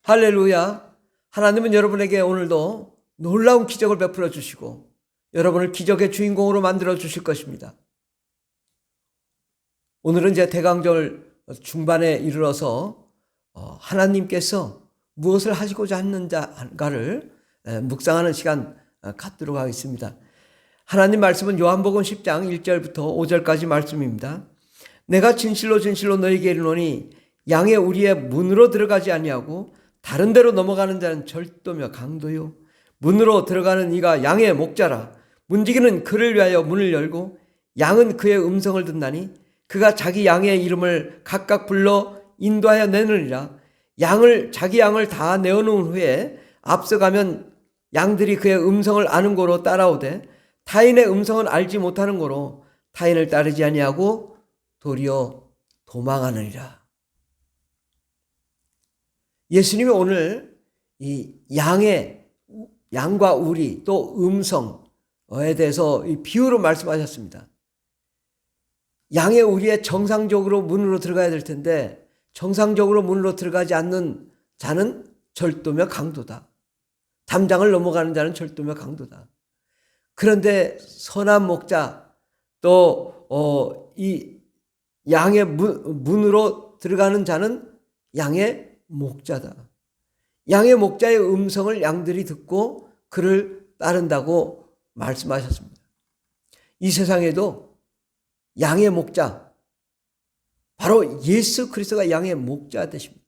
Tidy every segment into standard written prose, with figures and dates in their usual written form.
할렐루야. 하나님은 여러분에게 오늘도 놀라운 기적을 베풀어 주시고 여러분을 기적의 주인공으로 만들어 주실 것입니다. 오늘은 이제 대강절 중반에 이르러서 하나님께서 무엇을 하시고자 하는가를 묵상하는 시간 갖도록 하겠습니다. 하나님 말씀은 요한복음 10장 1절부터 5절까지 말씀입니다. 내가 진실로 진실로 너희에게 이르노니 양의 우리의 문으로 들어가지 아니하고 다른 데로 넘어가는 자는 절도며 강도요 문으로 들어가는 이가 양의 목자라. 문지기는 그를 위하여 문을 열고 양은 그의 음성을 듣나니 그가 자기 양의 이름을 각각 불러 인도하여 내느니라. 자기 양을 다 내어놓은 후에 앞서가면 양들이 그의 음성을 아는 고로 따라오되 타인의 음성은 알지 못하는 고로 타인을 따르지 아니하고 도리어 도망하느니라. 예수님이 오늘 이 양과 우리 또 음성에 대해서 이 비유로 말씀하셨습니다. 양의 우리의 정상적으로 문으로 들어가야 될 텐데 정상적으로 문으로 들어가지 않는 자는 절도며 강도다. 담장을 넘어가는 자는 절도며 강도다. 그런데 선한 목자 또 이 양의 문으로 들어가는 자는 양의 목자다. 양의 목자의 음성을 양들이 듣고 그를 따른다고 말씀하셨습니다. 이 세상에도 양의 목자, 바로 예수 그리스도가 양의 목자 되십니다.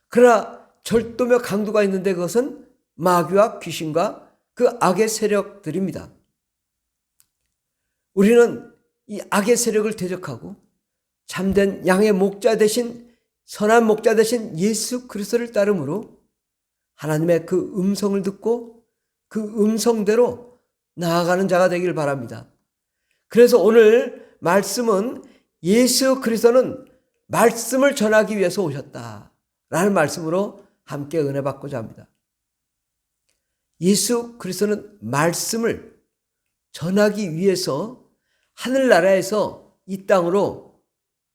그러나 절도며 강도가 있는데 그것은 마귀와 귀신과 그 악의 세력들입니다. 우리는 이 악의 세력을 대적하고 참된 양의 목자 대신 선한 목자 대신 예수 그리스도를 따름으로 하나님의 그 음성을 듣고 그 음성대로 나아가는 자가 되길 바랍니다. 그래서 오늘 말씀은 예수 그리스도는 말씀을 전하기 위해서 오셨다라는 말씀으로 함께 은혜 받고자 합니다. 예수 그리스도는 말씀을 전하기 위해서 하늘나라에서 이 땅으로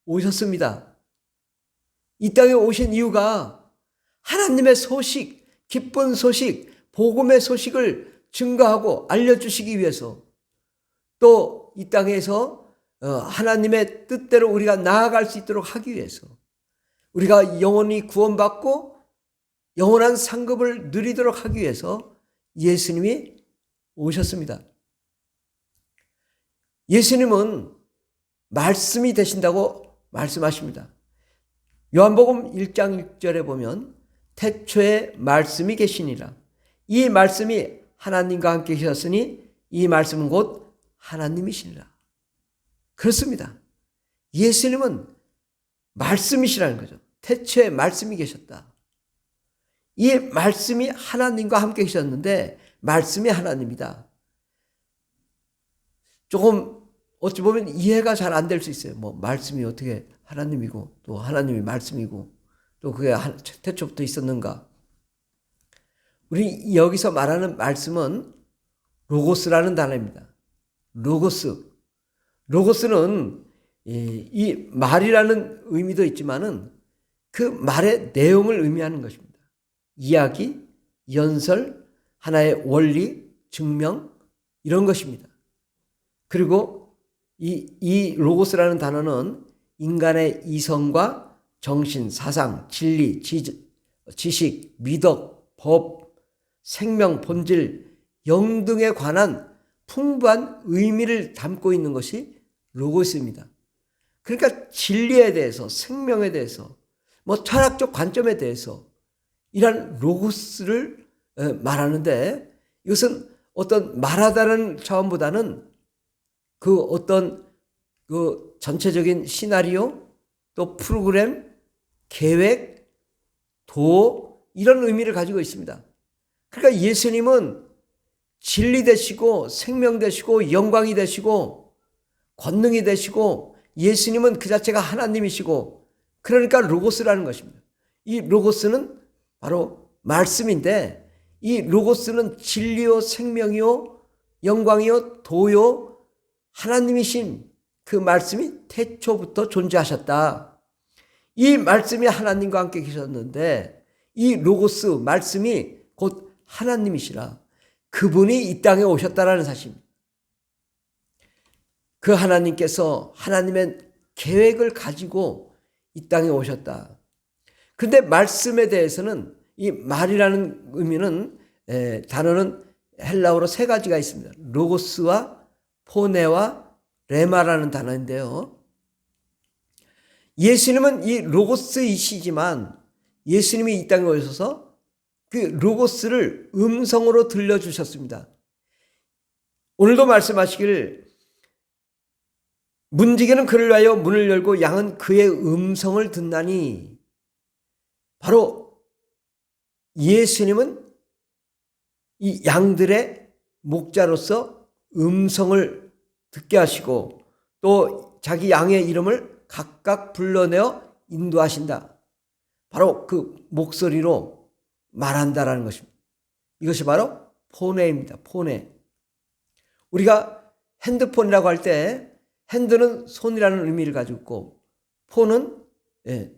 오셨습니다. 이 땅에 오신 이유가 하나님의 소식, 기쁜 소식, 복음의 소식을 증거하고 알려주시기 위해서 또 이 땅에서 하나님의 뜻대로 우리가 나아갈 수 있도록 하기 위해서 우리가 영원히 구원받고 영원한 상급을 누리도록 하기 위해서 예수님이 오셨습니다. 예수님은 말씀이 되신다고 말씀하십니다. 요한복음 1장 6절에 보면 태초에 말씀이 계시니라. 이 말씀이 하나님과 함께 계셨으니 이 말씀은 곧 하나님이시니라. 그렇습니다. 예수님은 말씀이시라는 거죠. 태초에 말씀이 계셨다. 이 말씀이 하나님과 함께 계셨는데 말씀이 하나님이다. 조금 어찌 보면 이해가 잘 안 될 수 있어요. 말씀이 어떻게 하나님이고 또 하나님이 말씀이고 또 그게 태초부터 있었는가. 우리 여기서 말하는 말씀은 로고스라는 단어입니다. 로고스는 이 말이라는 의미도 있지만은 그 말의 내용을 의미하는 것입니다. 이야기, 연설, 하나의 원리, 증명 이런 것입니다. 그리고 이 로고스라는 단어는 인간의 이성과 정신, 사상, 진리, 지식, 미덕, 법, 생명, 본질, 영 등에 관한 풍부한 의미를 담고 있는 것이 로고스입니다. 그러니까 진리에 대해서, 생명에 대해서, 철학적 관점에 대해서 이런 로고스를 말하는데 이것은 어떤 말하다는 차원보다는 그 어떤 그 전체적인 시나리오 또 프로그램, 계획, 도 이런 의미를 가지고 있습니다. 그러니까 예수님은 진리 되시고 생명 되시고 영광이 되시고 권능이 되시고 예수님은 그 자체가 하나님이시고 그러니까 로고스라는 것입니다. 이 로고스는 바로 말씀인데 이 로고스는 진리요 생명이요 영광이요 도요 하나님이신 그 말씀이 태초부터 존재하셨다. 이 말씀이 하나님과 함께 계셨는데 이 로고스 말씀이 곧 하나님이시라. 그분이 이 땅에 오셨다라는 사실입니다. 그 하나님께서 하나님의 계획을 가지고 이 땅에 오셨다. 그런데 말씀에 대해서는 이 말이라는 의미는 단어는 헬라어로 세 가지가 있습니다. 로고스와 포네와 레마라는 단어인데요. 예수님은 이 로고스이시지만 예수님이 이 땅에 오셔서 그 로고스를 음성으로 들려주셨습니다. 오늘도 말씀하시길 문지기는 그를 위하여 문을 열고 양은 그의 음성을 듣나니, 바로 예수님은 이 양들의 목자로서 음성을 듣게 하시고 또 자기 양의 이름을 각각 불러내어 인도하신다. 바로 그 목소리로 말한다라는 것입니다. 이것이 바로 포네입니다. 포네. 우리가 핸드폰이라고 할 때 핸드는 손이라는 의미를 가지고 있고 폰은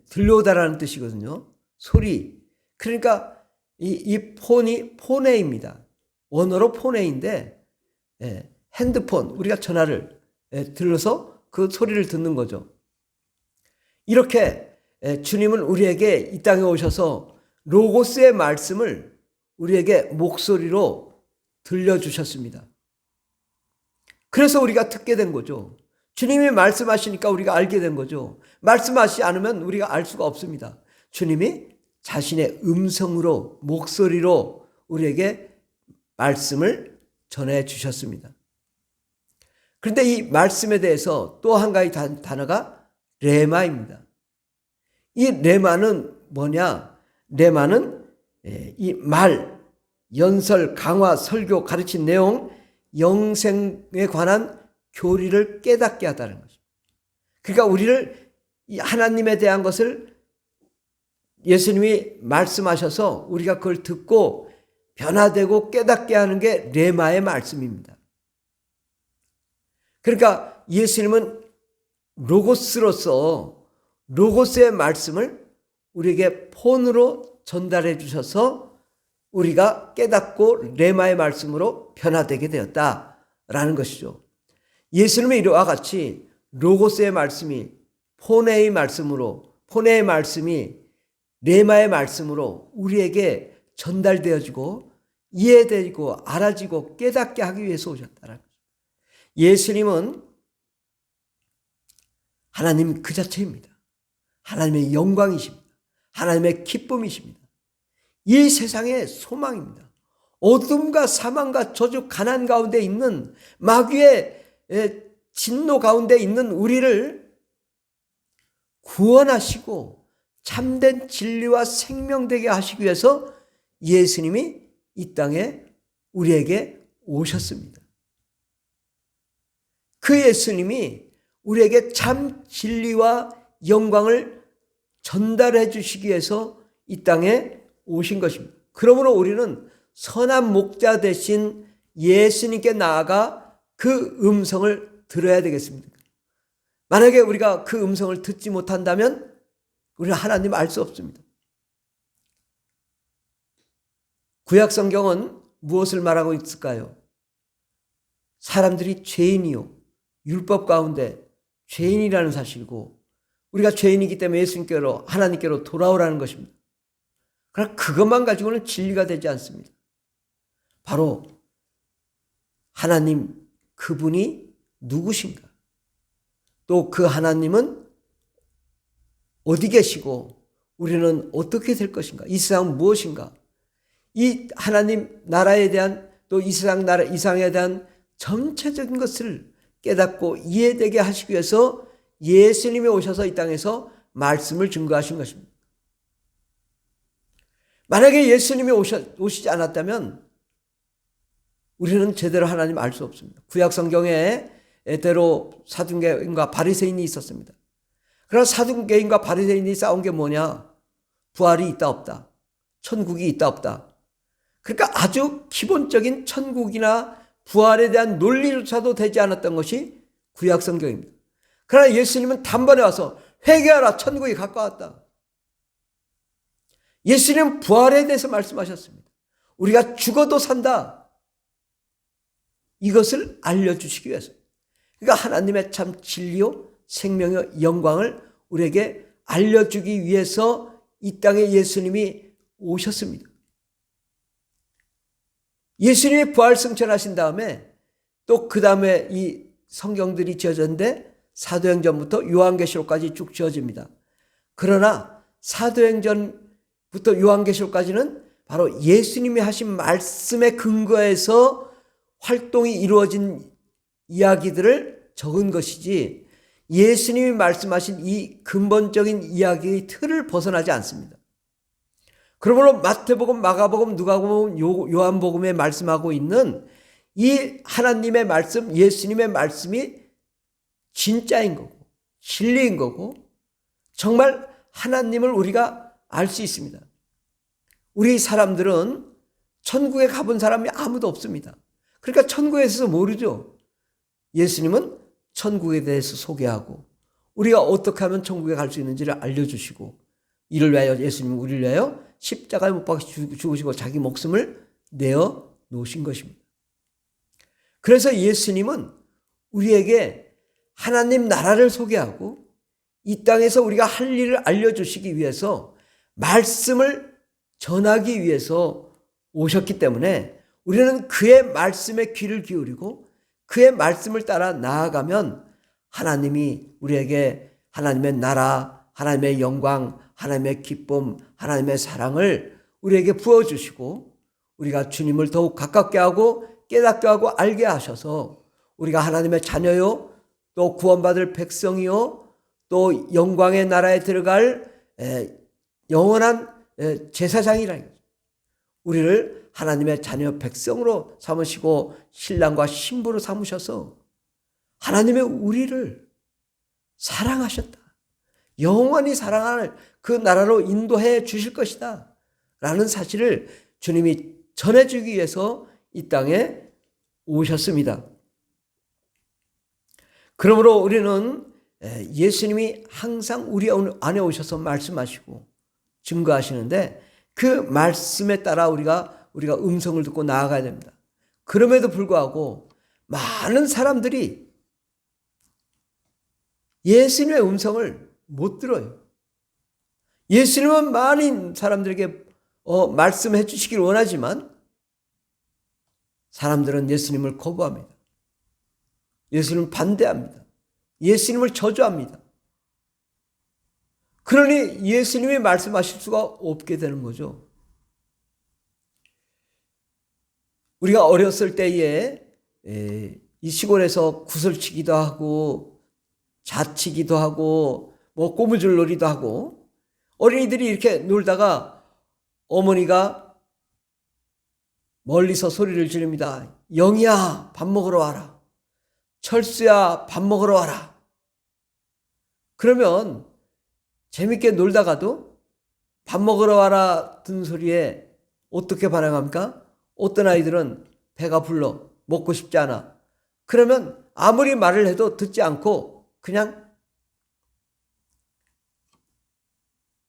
들려오다라는 뜻이거든요. 소리. 그러니까 이 폰이 포네입니다. 원어로 포네인데 핸드폰, 우리가 전화를 들러서 그 소리를 듣는 거죠. 이렇게 주님은 우리에게 이 땅에 오셔서 로고스의 말씀을 우리에게 목소리로 들려주셨습니다. 그래서 우리가 듣게 된 거죠. 주님이 말씀하시니까 우리가 알게 된 거죠. 말씀하시지 않으면 우리가 알 수가 없습니다. 주님이 자신의 음성으로, 목소리로 우리에게 말씀을 전해 주셨습니다. 그런데 이 말씀에 대해서 또 한 가지 단어가 레마입니다. 이 레마는 뭐냐? 레마는 이 말, 연설, 강화, 설교, 가르친 내용, 영생에 관한 교리를 깨닫게 하다는 것입니다. 그러니까 우리를 이 하나님에 대한 것을 예수님이 말씀하셔서 우리가 그걸 듣고 변화되고 깨닫게 하는 게 레마의 말씀입니다. 그러니까 예수님은 로고스로서 로고스의 말씀을 우리에게 폰으로 전달해 주셔서 우리가 깨닫고 레마의 말씀으로 변화되게 되었다라는 것이죠. 예수님의 이와 같이 로고스의 말씀이 포네의 말씀으로, 포네의 말씀이 레마의 말씀으로 우리에게 전달되어지고 이해되고 알아지고 깨닫게 하기 위해서 오셨다는 거죠. 예수님은 하나님 그 자체입니다. 하나님의 영광이십니다. 하나님의 기쁨이십니다. 이 세상의 소망입니다. 어둠과 사망과 저주 가난 가운데 있는 마귀의 진노 가운데 있는 우리를 구원하시고 참된 진리와 생명되게 하시기 위해서 예수님이 이 땅에 우리에게 오셨습니다. 그 예수님이 우리에게 참 진리와 영광을 전달해 주시기 위해서 이 땅에 오신 것입니다. 그러므로 우리는 선한 목자 되신 예수님께 나아가 그 음성을 들어야 되겠습니다. 만약에 우리가 그 음성을 듣지 못한다면 우리는 하나님 알 수 없습니다. 구약 성경은 무엇을 말하고 있을까요? 사람들이 죄인이요, 율법 가운데 죄인이라는 사실이고 우리가 죄인이기 때문에 예수님께로, 하나님께로 돌아오라는 것입니다. 그러나 그것만 가지고는 진리가 되지 않습니다. 바로 하나님 그분이 누구신가? 또 그 하나님은 어디 계시고 우리는 어떻게 될 것인가? 이 세상은 무엇인가? 이 하나님 나라에 대한 또 이 세상 나라 이상에 대한 전체적인 것을 깨닫고 이해되게 하시기 위해서 예수님이 오셔서 이 땅에서 말씀을 증거하신 것입니다. 만약에 예수님이 오시지 않았다면 우리는 제대로 하나님 알 수 없습니다. 구약 성경에 대로 사두개인과 바리새인이 있었습니다. 그러나 사두개인과 바리새인이 싸운 게 뭐냐? 부활이 있다 없다, 천국이 있다 없다. 그러니까 아주 기본적인 천국이나 부활에 대한 논리조차도 되지 않았던 것이 구약 성경입니다. 그러나 예수님은 단번에 와서 회개하라, 천국이 가까웠다. 예수님은 부활에 대해서 말씀하셨습니다. 우리가 죽어도 산다. 이것을 알려주시기 위해서. 그러니까 하나님의 참 진리요 생명의 영광을 우리에게 알려주기 위해서 이 땅에 예수님이 오셨습니다. 예수님이 부활 승천하신 다음에 또 그 다음에 이 성경들이 지어졌는데 사도행전부터 요한계시록까지 쭉 지어집니다. 그러나 사도행전부터 요한계시록까지는 바로 예수님이 하신 말씀에 근거해서 활동이 이루어진 이야기들을 적은 것이지 예수님이 말씀하신 이 근본적인 이야기의 틀을 벗어나지 않습니다. 그러므로 마태복음, 마가복음, 누가복음, 요한복음에 말씀하고 있는 이 하나님의 말씀, 예수님의 말씀이 진짜인 거고 진리인 거고 정말 하나님을 우리가 알 수 있습니다. 우리 사람들은 천국에 가본 사람이 아무도 없습니다. 그러니까 천국에 대해서 모르죠. 예수님은 천국에 대해서 소개하고 우리가 어떻게 하면 천국에 갈 수 있는지를 알려주시고 이를 위하여 예수님은 우리를 위하여 십자가에 못 박혀 죽으시고 자기 목숨을 내어 놓으신 것입니다. 그래서 예수님은 우리에게 하나님 나라를 소개하고 이 땅에서 우리가 할 일을 알려주시기 위해서 말씀을 전하기 위해서 오셨기 때문에 우리는 그의 말씀에 귀를 기울이고 그의 말씀을 따라 나아가면 하나님이 우리에게 하나님의 나라, 하나님의 영광, 하나님의 기쁨, 하나님의 사랑을 우리에게 부어주시고 우리가 주님을 더욱 가깝게 하고 깨닫게 하고 알게 하셔서 우리가 하나님의 자녀요 또 구원받을 백성이요 또 영광의 나라에 들어갈 영원한 제사장이라 우리를 하나님의 자녀 백성으로 삼으시고 신랑과 신부로 삼으셔서 하나님의 우리를 사랑하셨다. 영원히 사랑할 그 나라로 인도해 주실 것이다 라는 사실을 주님이 전해주기 위해서 이 땅에 오셨습니다. 그러므로 우리는 예수님이 항상 우리 안에 오셔서 말씀하시고 증거하시는데 그 말씀에 따라 우리가 음성을 듣고 나아가야 됩니다. 그럼에도 불구하고 많은 사람들이 예수님의 음성을 못 들어요. 예수님은 많은 사람들에게 말씀해 주시길 원하지만 사람들은 예수님을 거부합니다. 예수님을 반대합니다. 예수님을 저주합니다. 그러니 예수님이 말씀하실 수가 없게 되는 거죠. 우리가 어렸을 때에 이 시골에서 구슬치기도 하고 자치기도 하고 뭐 고무줄 놀이도 하고 어린이들이 이렇게 놀다가 어머니가 멀리서 소리를 지릅니다. 영희야 밥 먹으러 와라. 철수야 밥 먹으러 와라. 그러면 재밌게 놀다가도 밥 먹으러 와라 듣는 소리에 어떻게 반응합니까? 어떤 아이들은 배가 불러 먹고 싶지 않아. 그러면 아무리 말을 해도 듣지 않고 그냥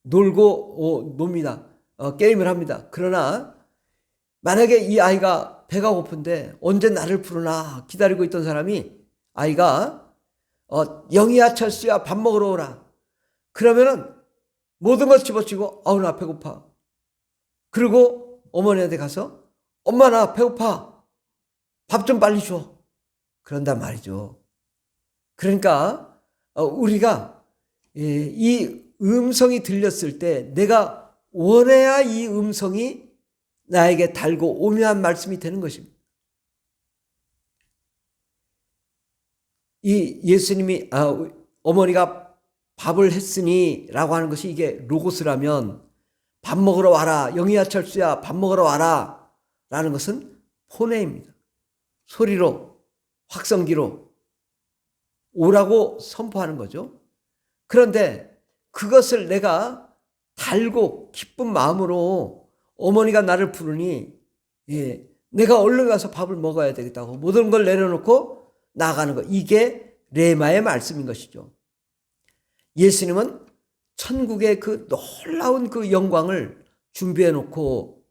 놉니다. 게임을 합니다. 그러나 만약에 이 아이가 배가 고픈데 언제 나를 부르나 기다리고 있던 사람이 아이가 영희야 철수야 밥 먹으러 오라. 그러면은 모든 걸 집어치고 아우 나 배고파. 그리고 어머니한테 가서 엄마 나 배고파. 밥 좀 빨리 줘. 그런단 말이죠. 그러니까 우리가 이 음성이 들렸을 때 내가 원해야 이 음성이 나에게 달고 오묘한 말씀이 되는 것입니다. 이 예수님이 어머니가 밥을 했으니 라고 하는 것이 이게 로고스라면 밥 먹으러 와라. 영희야 철수야 밥 먹으러 와라 라는 것은 포네입니다. 소리로 확성기로 오라고 선포하는 거죠. 그런데 그것을 내가 달고 기쁜 마음으로 어머니가 나를 부르니 내가 얼른 가서 밥을 먹어야 되겠다고 모든 걸 내려놓고 나가는 것. 이게 레마의 말씀인 것이죠. 예수님은 천국의 그 놀라운 그 영광을 준비해 놓고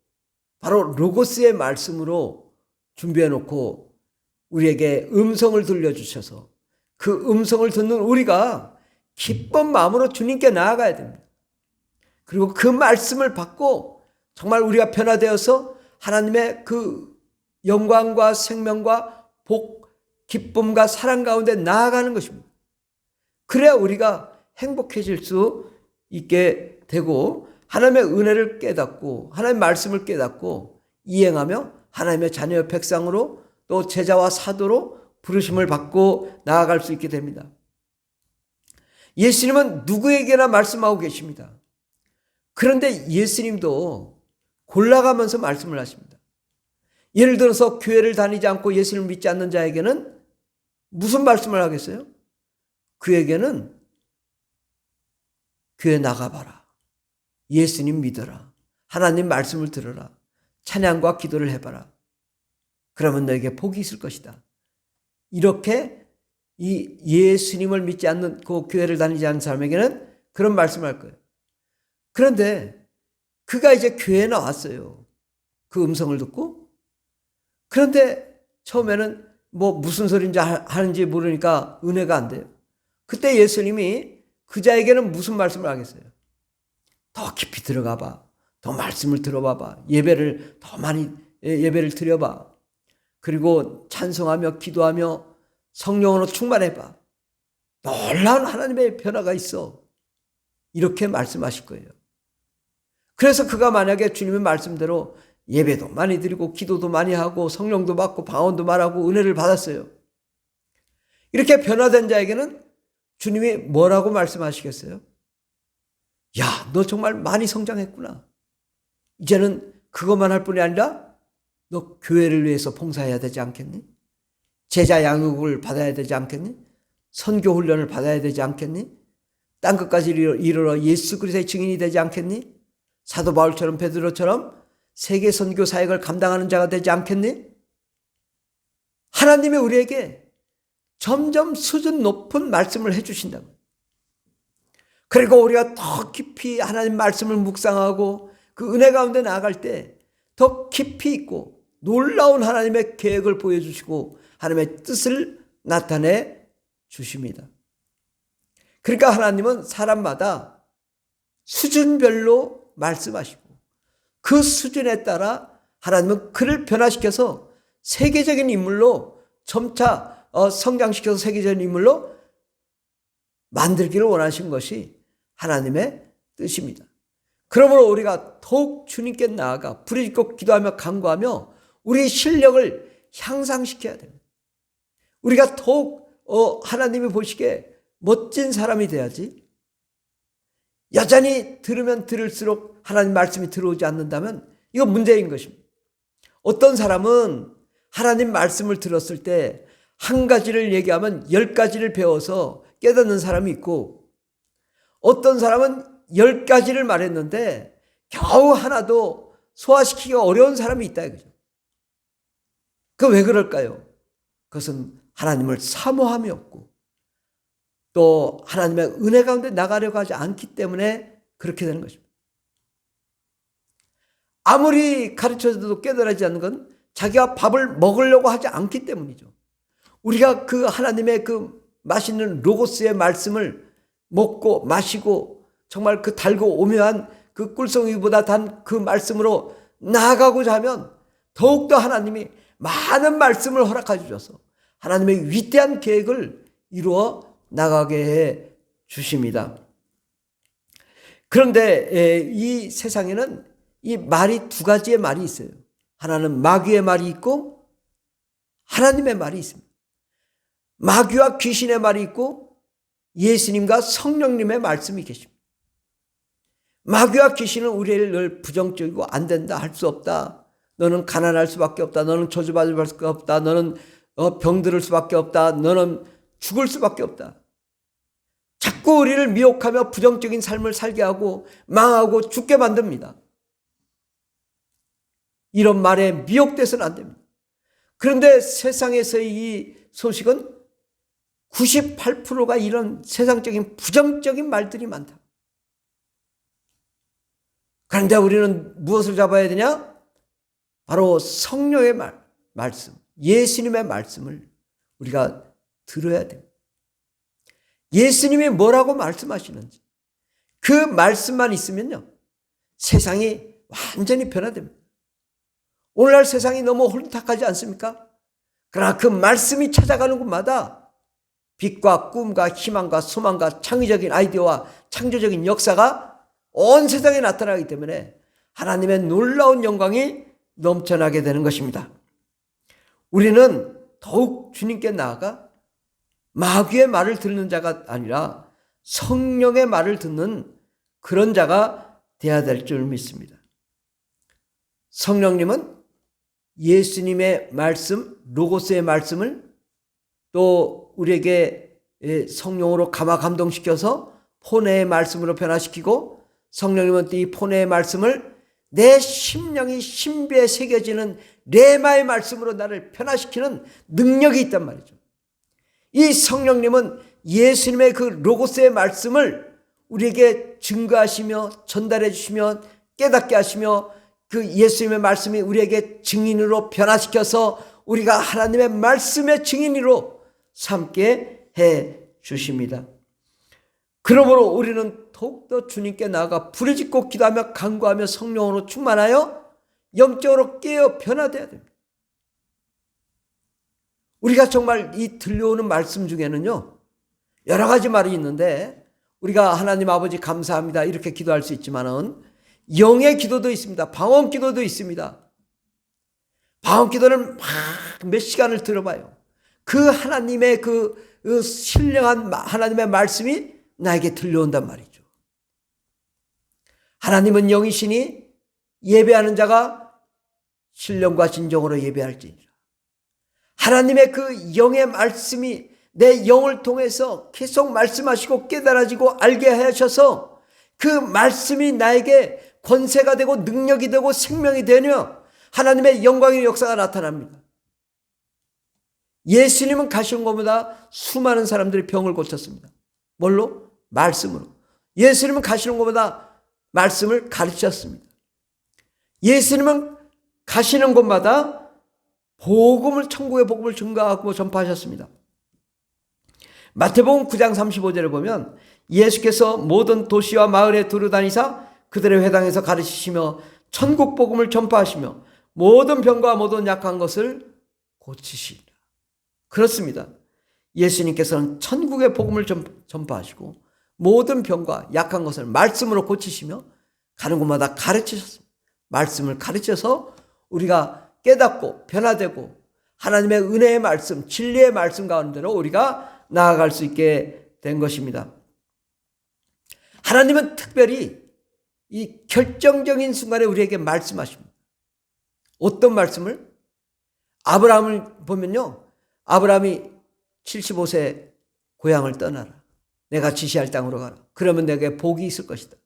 바로 로고스의 말씀으로 준비해 놓고 우리에게 음성을 들려주셔서 그 음성을 듣는 우리가 기쁜 마음으로 주님께 나아가야 됩니다. 그리고 그 말씀을 받고 정말 우리가 변화되어서 하나님의 그 영광과 생명과 복, 기쁨과 사랑 가운데 나아가는 것입니다. 그래야 우리가 행복해질 수 있게 되고 하나님의 은혜를 깨닫고 하나님의 말씀을 깨닫고 이행하며 하나님의 자녀의 백성으로 또 제자와 사도로 부르심을 받고 나아갈 수 있게 됩니다. 예수님은 누구에게나 말씀하고 계십니다. 그런데 예수님도 골라가면서 말씀을 하십니다. 예를 들어서 교회를 다니지 않고 예수님을 믿지 않는 자에게는 무슨 말씀을 하겠어요? 그에게는 교회 나가봐라. 예수님 믿어라. 하나님 말씀을 들어라. 찬양과 기도를 해봐라. 그러면 너에게 복이 있을 것이다. 이렇게 이 예수님을 믿지 않는 그 교회를 다니지 않는 사람에게는 그런 말씀을 할 거예요. 그런데 그가 이제 교회에 나왔어요. 그 음성을 듣고. 그런데 처음에는 뭐 무슨 소리인지 하는지 모르니까 은혜가 안 돼요. 그때 예수님이 그 자에게는 무슨 말씀을 하겠어요? 더 깊이 들어가 봐. 더 말씀을 들어봐 봐. 예배를 더 많이 예배를 드려봐. 그리고 찬송하며 기도하며 성령으로 충만해봐. 놀라운 하나님의 변화가 있어. 이렇게 말씀하실 거예요. 그래서 그가 만약에 주님의 말씀대로 예배도 많이 드리고 기도도 많이 하고 성령도 받고 방언도 말하고 은혜를 받았어요. 이렇게 변화된 자에게는 주님이 뭐라고 말씀하시겠어요? 야, 너 정말 많이 성장했구나. 이제는 그것만 할 뿐이 아니라 너 교회를 위해서 봉사해야 되지 않겠니? 제자 양육을 받아야 되지 않겠니? 선교 훈련을 받아야 되지 않겠니? 땅 끝까지 이르러 예수 그리스도의 증인이 되지 않겠니? 사도 바울처럼 베드로처럼 세계 선교 사역을 감당하는 자가 되지 않겠니? 하나님이 우리에게 점점 수준 높은 말씀을 해주신다고. 그리고 우리가 더 깊이 하나님 말씀을 묵상하고 그 은혜 가운데 나아갈 때 더 깊이 있고 놀라운 하나님의 계획을 보여주시고 하나님의 뜻을 나타내 주십니다. 그러니까 하나님은 사람마다 수준별로 말씀하시고 그 수준에 따라 하나님은 그를 변화시켜서 세계적인 인물로 점차 성장시켜서 세계적인 인물로 만들기를 원하신 것이 하나님의 뜻입니다. 그러므로 우리가 더욱 주님께 나아가 부르짖고 기도하며 간구하며 우리 실력을 향상시켜야 됩니다. 우리가 더욱 하나님이 보시기에 멋진 사람이 돼야지. 여전히 들으면 들을수록 하나님 말씀이 들어오지 않는다면 이거 문제인 것입니다. 어떤 사람은 하나님 말씀을 들었을 때 한 가지를 얘기하면 10가지를 배워서 깨닫는 사람이 있고 어떤 사람은 10가지를 말했는데 겨우 하나도 소화시키기가 어려운 사람이 있다 이거죠. 그 왜 그럴까요? 그것은 하나님을 사모함이 없고 또 하나님의 은혜 가운데 나가려고 하지 않기 때문에 그렇게 되는 것입니다. 아무리 가르쳐줘도 깨달아지지 않는 건 자기가 밥을 먹으려고 하지 않기 때문이죠. 우리가 그 하나님의 그 맛있는 로고스의 말씀을 먹고 마시고 정말 그 달고 오묘한 그 꿀송이보다 단 그 말씀으로 나아가고자 하면 더욱더 하나님이 많은 말씀을 허락해 주셔서 하나님의 위대한 계획을 이루어 나가게 해 주십니다. 그런데 이 세상에는 이 말이 두 가지의 말이 있어요. 하나는 마귀의 말이 있고 하나님의 말이 있습니다. 마귀와 귀신의 말이 있고 예수님과 성령님의 말씀이 계십니다. 마귀와 귀신은 우리를 늘 부정적이고 안 된다, 할 수 없다. 너는 가난할 수밖에 없다. 너는 저주받을 수밖에 없다. 너는 병들을 수밖에 없다. 너는 죽을 수밖에 없다. 자꾸 우리를 미혹하며 부정적인 삶을 살게 하고 망하고 죽게 만듭니다. 이런 말에 미혹돼서는 안 됩니다. 그런데 세상에서의 이 소식은 98%가 이런 세상적인 부정적인 말들이 많다. 그런데 우리는 무엇을 잡아야 되냐? 바로 성령의 말씀, 예수님의 말씀을 우리가 들어야 됩니다. 예수님이 뭐라고 말씀하시는지 그 말씀만 있으면요, 세상이 완전히 변화됩니다. 오늘날 세상이 너무 혼탁하지 않습니까? 그러나 그 말씀이 찾아가는 곳마다 빛과 꿈과 희망과 소망과 창의적인 아이디어와 창조적인 역사가 온 세상에 나타나기 때문에 하나님의 놀라운 영광이 넘쳐나게 되는 것입니다. 우리는 더욱 주님께 나아가 마귀의 말을 듣는 자가 아니라 성령의 말을 듣는 그런 자가 되어야 될 줄 믿습니다. 성령님은 예수님의 말씀, 로고스의 말씀을 또 우리에게 성령으로 감화 감동시켜서 포네의 말씀으로 변화시키고, 성령님은 또 이 포네의 말씀을 내 심령이 신비에 새겨지는 레마의 말씀으로 나를 변화시키는 능력이 있단 말이죠. 이 성령님은 예수님의 그 로고스의 말씀을 우리에게 증거하시며 전달해 주시며 깨닫게 하시며, 그 예수님의 말씀이 우리에게 증인으로 변화시켜서 우리가 하나님의 말씀의 증인으로 삼게 해 주십니다. 그러므로 우리는 더욱더 주님께 나아가 부르짖고 기도하며 간구하며 성령으로 충만하여 영적으로 깨어 변화되어야 됩니다. 우리가 정말 이 들려오는 말씀 중에는요, 여러 가지 말이 있는데 우리가 하나님 아버지 감사합니다 이렇게 기도할 수 있지만은 영의 기도도 있습니다. 방언 기도도 있습니다. 방언 기도는 막 몇 시간을 들어봐요. 그 하나님의 그 신령한 하나님의 말씀이 나에게 들려온단 말이죠. 하나님은 영이시니 예배하는 자가 신령과 진정으로 예배할지니라. 하나님의 그 영의 말씀이 내 영을 통해서 계속 말씀하시고 깨달아지고 알게 하셔서 그 말씀이 나에게 권세가 되고 능력이 되고 생명이 되며 하나님의 영광의 역사가 나타납니다. 예수님은 가시는 것보다 수많은 사람들이 병을 고쳤습니다. 뭘로? 말씀으로. 예수님은 가시는 곳마다 말씀을 가르치셨습니다. 예수님은 가시는 곳마다 복음을, 천국의 복음을 증거하고 전파하셨습니다. 마태복음 9장 35절을 보면 예수께서 모든 도시와 마을에 두루다니사 그들의 회당에서 가르치시며 천국 복음을 전파하시며 모든 병과 모든 약한 것을 고치시리라. 그렇습니다. 예수님께서는 천국의 복음을 전파하시고 모든 병과 약한 것을 말씀으로 고치시며 가는 곳마다 가르치셨습니다. 말씀을 가르쳐서 우리가 깨닫고 변화되고 하나님의 은혜의 말씀, 진리의 말씀 가운데로 우리가 나아갈 수 있게 된 것입니다. 하나님은 특별히 이 결정적인 순간에 우리에게 말씀하십니다. 어떤 말씀을? 아브라함을 보면요, 아브라함이 75세 고향을 떠나라. 내가 지시할 땅으로 가라. 그러면 내게 복이 있을 것이다.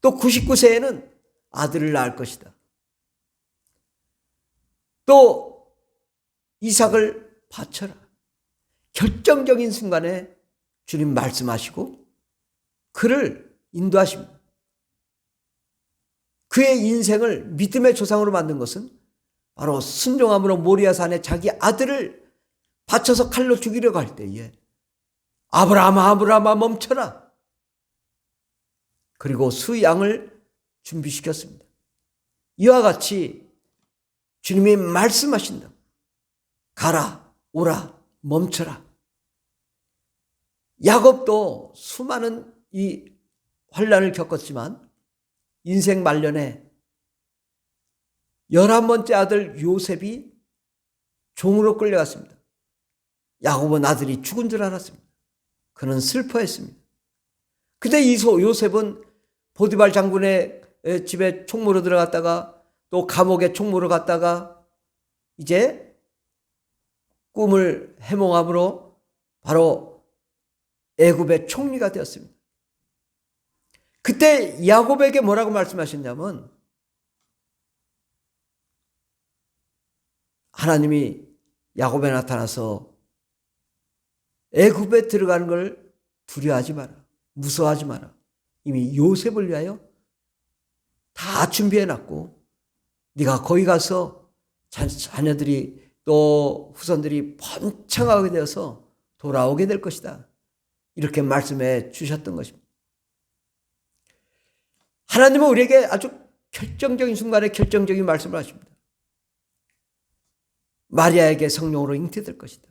또 99세에는 아들을 낳을 것이다. 또 이삭을 바쳐라. 결정적인 순간에 주님 말씀하시고 그를 인도하십니다. 그의 인생을 믿음의 조상으로 만든 것은 바로 순종함으로 모리아산에 자기 아들을 바쳐서 칼로 죽이려고 할 때에 아브라함아 아브라함아 멈춰라. 그리고 수양을 준비시켰습니다. 이와 같이 주님이 말씀하신다. 가라, 오라, 멈춰라. 야곱도 수많은 이 환난을 겪었지만 인생 말년에 11번째 아들 요셉이 종으로 끌려갔습니다. 야곱은 아들이 죽은 줄 알았습니다. 그는 슬퍼했습니다. 근데 이 요셉은 보디발 장군의 집에 총무로 들어갔다가 또 감옥에 총무로 갔다가 이제 꿈을 해몽함으로 바로 애굽의 총리가 되었습니다. 그때 야곱에게 뭐라고 말씀하셨냐면 하나님이 야곱에 나타나서 애굽에 들어가는 걸 두려워하지 마라. 무서워하지 마라. 이미 요셉을 위하여 다 준비해놨고 네가 거기 가서 자녀들이 또 후손들이 번창하게 되어서 돌아오게 될 것이다. 이렇게 말씀해 주셨던 것입니다. 하나님은 우리에게 아주 결정적인 순간에 결정적인 말씀을 하십니다. 마리아에게 성령으로 잉태될 것이다.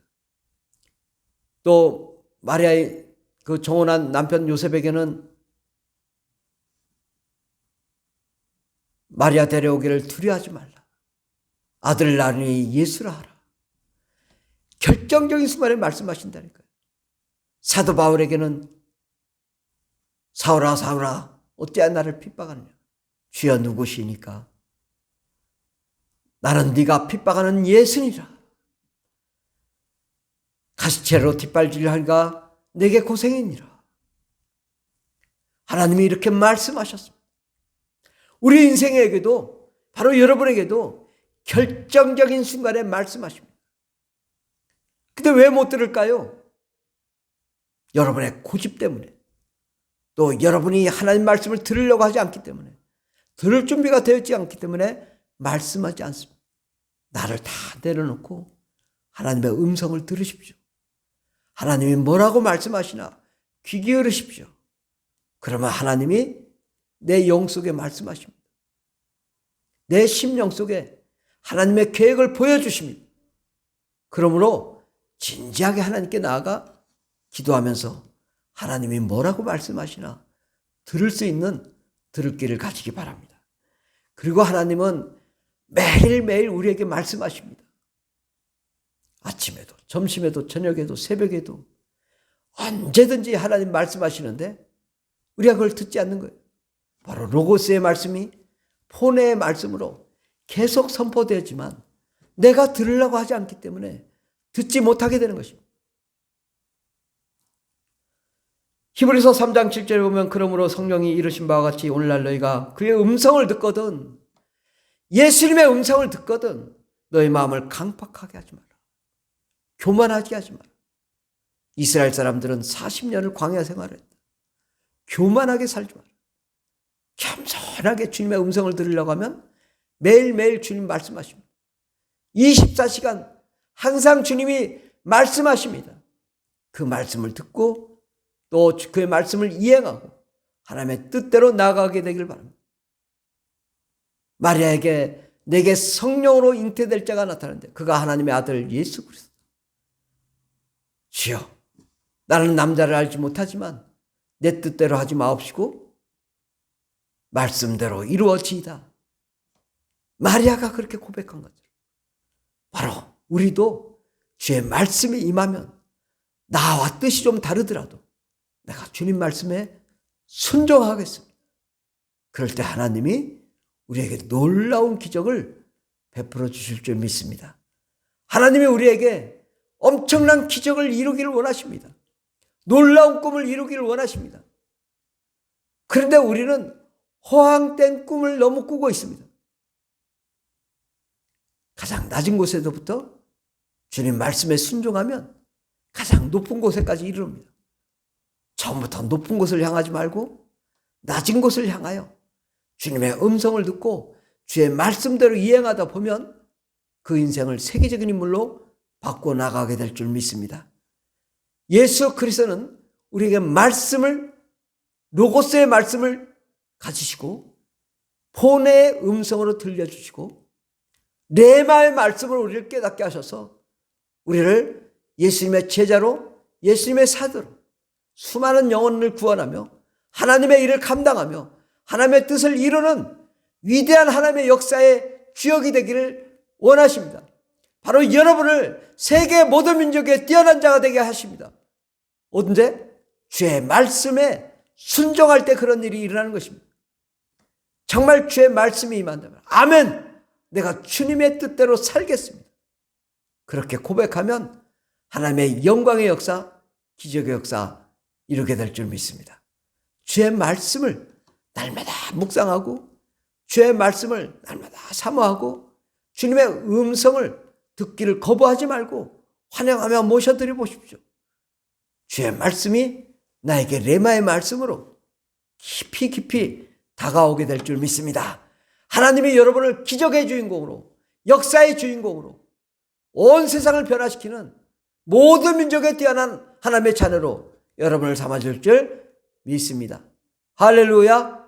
또 마리아의 그 정혼한 남편 요셉에게는 마리아 데려오기를 두려워하지 말라. 아들을 낳으니 예수라 하라. 결정적인 순간에 말씀하신다니까요. 사도 바울에게는 사울아 사울아 어찌하여 나를 핍박하느냐. 주여 누구시니까. 나는 네가 핍박하는 예수니라. 가시채로 뒷발질하니까 내게 고생이니라. 하나님이 이렇게 말씀하셨습니다. 우리 인생에게도 바로 여러분에게도 결정적인 순간에 말씀하십니다. 근데 왜 못 들을까요? 여러분의 고집 때문에, 또 여러분이 하나님 말씀을 들으려고 하지 않기 때문에, 들을 준비가 되었지 않기 때문에 말씀하지 않습니다. 나를 다 내려놓고 하나님의 음성을 들으십시오. 하나님이 뭐라고 말씀하시나 귀 기울이십시오. 그러면 하나님이 내 영 속에 말씀하십니다. 내 심령 속에 하나님의 계획을 보여주십니다. 그러므로 진지하게 하나님께 나아가 기도하면서 하나님이 뭐라고 말씀하시나 들을 수 있는 들을 귀를 가지기 바랍니다. 그리고 하나님은 매일매일 우리에게 말씀하십니다. 아침에도 점심에도 저녁에도 새벽에도 언제든지 하나님 말씀하시는데 우리가 그걸 듣지 않는 거예요. 바로 로고스의 말씀이 포네의 말씀으로 계속 선포되었지만 내가 들으려고 하지 않기 때문에 듣지 못하게 되는 것입니다. 히브리서 3장 7절에 보면 그러므로 성령이 이르신 바와 같이 오늘날 너희가 그의 음성을 듣거든, 예수님의 음성을 듣거든 너희 마음을 강팍하게 하지 마라. 교만하게 하지 마라. 이스라엘 사람들은 40년을 광야 생활을 했다. 교만하게 살지 마라. 겸손하게 주님의 음성을 들으려고 하면 매일매일 주님 말씀하십니다. 24시간 항상 주님이 말씀하십니다. 그 말씀을 듣고 또 그의 말씀을 이행하고 하나님의 뜻대로 나아가게 되길 바랍니다. 마리아에게 내게 성령으로 잉태될 자가 나타나는데 그가 하나님의 아들 예수 그리스도. 주여, 나는 남자를 알지 못하지만 내 뜻대로 하지 마옵시고 말씀대로 이루어지이다. 마리아가 그렇게 고백한 것처럼 바로 우리도 주의 말씀이 임하면 나와 뜻이 좀 다르더라도 내가 주님 말씀에 순종하겠습니다. 그럴 때 하나님이 우리에게 놀라운 기적을 베풀어 주실 줄 믿습니다. 하나님이 우리에게 엄청난 기적을 이루기를 원하십니다. 놀라운 꿈을 이루기를 원하십니다. 그런데 우리는 허황된 꿈을 너무 꾸고 있습니다. 가장 낮은 곳에서부터 주님 말씀에 순종하면 가장 높은 곳에까지 이릅니다. 처음부터 높은 곳을 향하지 말고 낮은 곳을 향하여 주님의 음성을 듣고 주의 말씀대로 이행하다 보면 그 인생을 세계적인 인물로 바꿔 나가게 될 줄 믿습니다. 예수 그리스도는 우리에게 말씀을, 로고스의 말씀을 가지시고 폰의 음성으로 들려주시고 레마의 말씀으로 우리를 깨닫게 하셔서 우리를 예수님의 제자로, 예수님의 사도로 수많은 영혼을 구원하며 하나님의 일을 감당하며 하나님의 뜻을 이루는 위대한 하나님의 역사의 주역이 되기를 원하십니다. 바로 여러분을 세계 모든 민족의 뛰어난 자가 되게 하십니다. 언제? 주의 말씀에 순종할 때 그런 일이 일어나는 것입니다. 정말 주의 말씀이 임한다면 아멘, 내가 주님의 뜻대로 살겠습니다. 그렇게 고백하면 하나님의 영광의 역사, 기적의 역사 이루게 될 줄 믿습니다. 주의 말씀을 날마다 묵상하고 주의 말씀을 날마다 사모하고 주님의 음성을 듣기를 거부하지 말고 환영하며 모셔드려 보십시오. 주의 말씀이 나에게 레마의 말씀으로 깊이 깊이 다가오게 될 줄 믿습니다. 하나님이 여러분을 기적의 주인공으로, 역사의 주인공으로, 온 세상을 변화시키는 모든 민족에 뛰어난 하나님의 자녀로 여러분을 삼아줄 줄 믿습니다. 할렐루야.